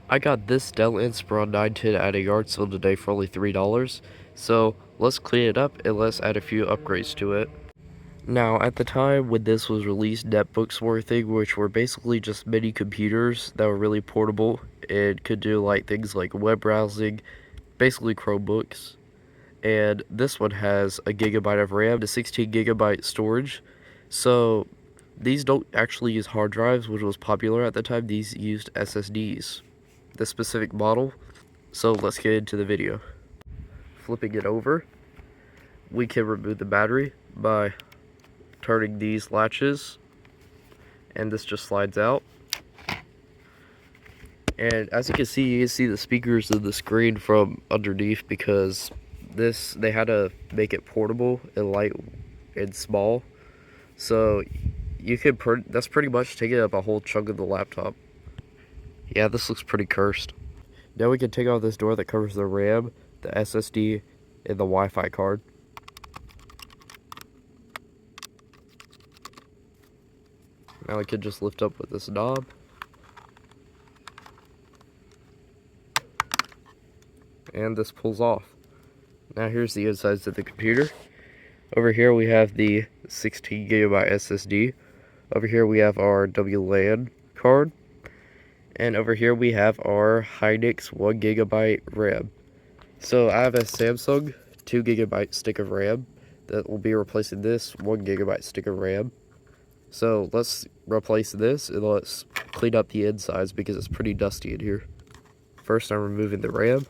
I got this Dell Inspiron 910 at a yard sale today for only $3, so let's clean it up and let's add a few upgrades to it. Now, at the time when this was released, netbooks were a thing, which were basically just mini computers that were really portable and could do like things like web browsing, basically Chromebooks. And this one has a gigabyte of RAM to 16 gigabyte storage. So these don't actually use hard drives, which was popular at the time. These used SSDs, the specific model. So let's get into the video. Flipping it over, we can remove the battery by turning these latches, and this just slides out. And as you can see the speakers in the screen from underneath, because they had to make it portable and light and small. So you could that's pretty much taking up a whole chunk of the laptop. Yeah, this looks pretty cursed. Now we can take off this door that covers the RAM, the SSD, and the Wi-Fi card. Now we can just lift up with this knob. And this pulls off. Now here's the insides of the computer. Over here we have the 16 gigabyte SSD. Over here we have our WLAN card. And over here we have our Hynix 1 gigabyte RAM. So I have a Samsung 2 gigabyte stick of RAM that will be replacing this 1 gigabyte stick of RAM. So let's replace this and let's clean up the insides because it's pretty dusty in here. First I'm removing the RAM.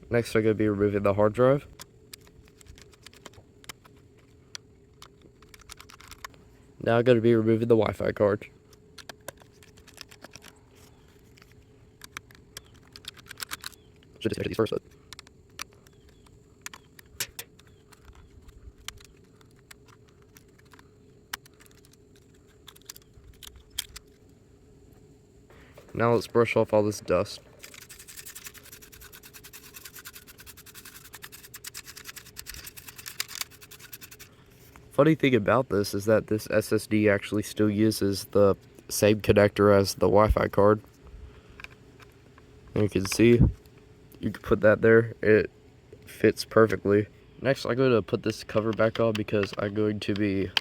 Next I'm going to be removing the hard drive. Now I'm going to be removing the Wi-Fi card. Should disconnect these first, but now let's brush off all this dust. Funny thing about this is that this SSD actually still uses the same connector as the Wi-Fi card. And you can see, you can put that there, it fits perfectly. Next, I'm going to put this cover back on because I'm going to be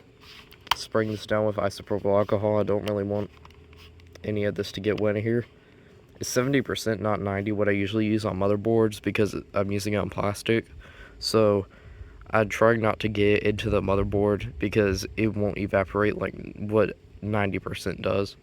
spraying this down with isopropyl alcohol. I don't really want any of this to get wet in here. It's 70%, not 90%, what I usually use on motherboards because I'm using it on plastic. So I'm trying not to get into the motherboard because it won't evaporate like what 90% does.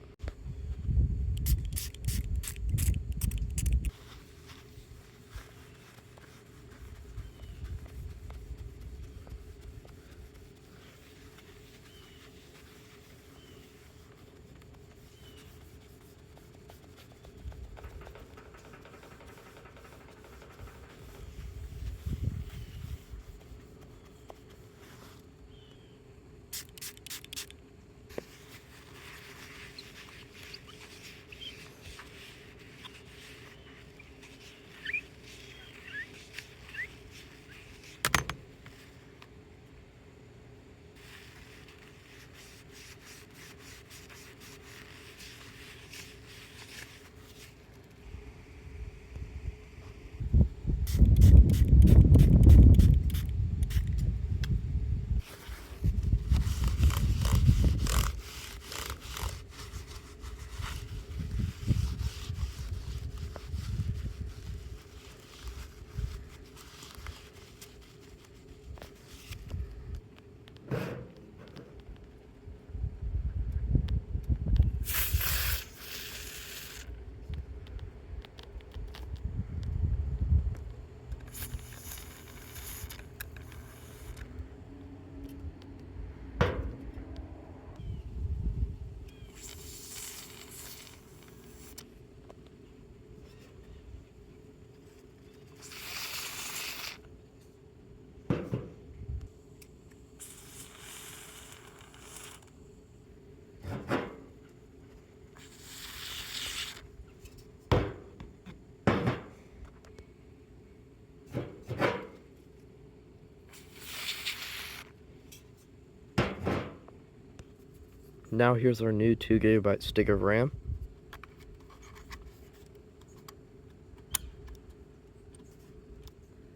Now here's our new 2GB stick of RAM.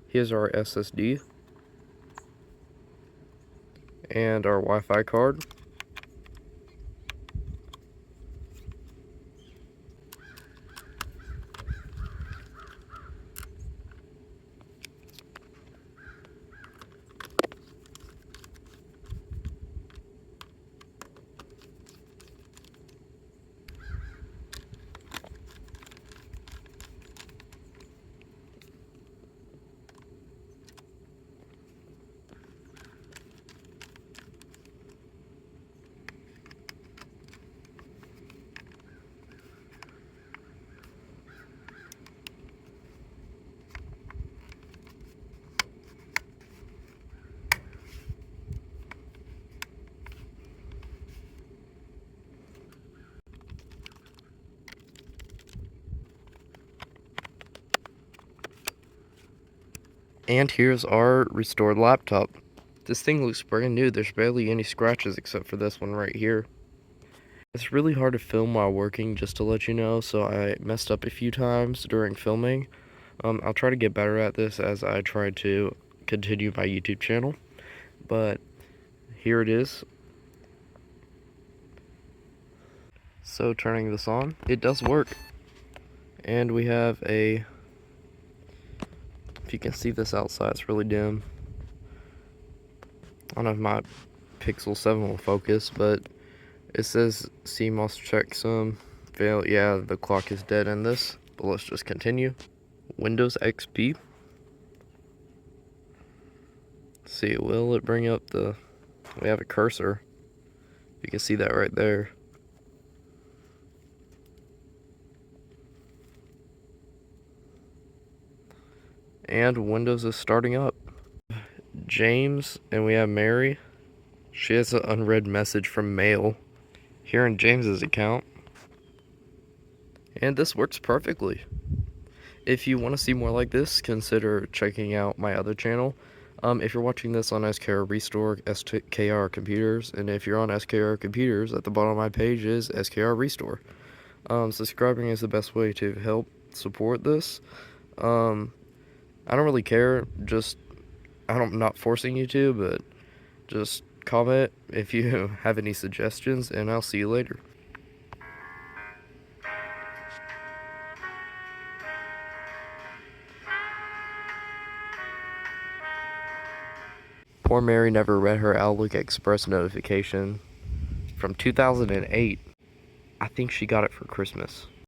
Here's our SSD and our Wi-Fi card. And here's our restored laptop. This thing looks brand new. There's barely any scratches except for this one right here. It's really hard to film while working, just to let you know, so I messed up a few times during filming. I'll try to get better at this as I try to continue my YouTube channel. But here it is. So turning this on, it does work. And we have a, if you can see this outside, it's really dim. I don't know if my Pixel 7 will focus, but it says CMOS checksum fail. Yeah, the clock is dead in this, but let's just continue. Windows XP. Let's see, will it bring up the, we have a cursor. You can see that right there. And Windows is starting up. James, and we have Mary. She has an unread message from mail here in James's account. And this works perfectly. If you want to see more like this, consider checking out my other channel. If you're watching this on SKR Restore, SKR Computers, and if you're on SKR Computers, at the bottom of my page is SKR Restore. Subscribing is the best way to help support this. I don't really care, just, I'm not forcing you to, but just comment if you have any suggestions, and I'll see you later. Poor Mary never read her Outlook Express notification from 2008. I think she got it for Christmas.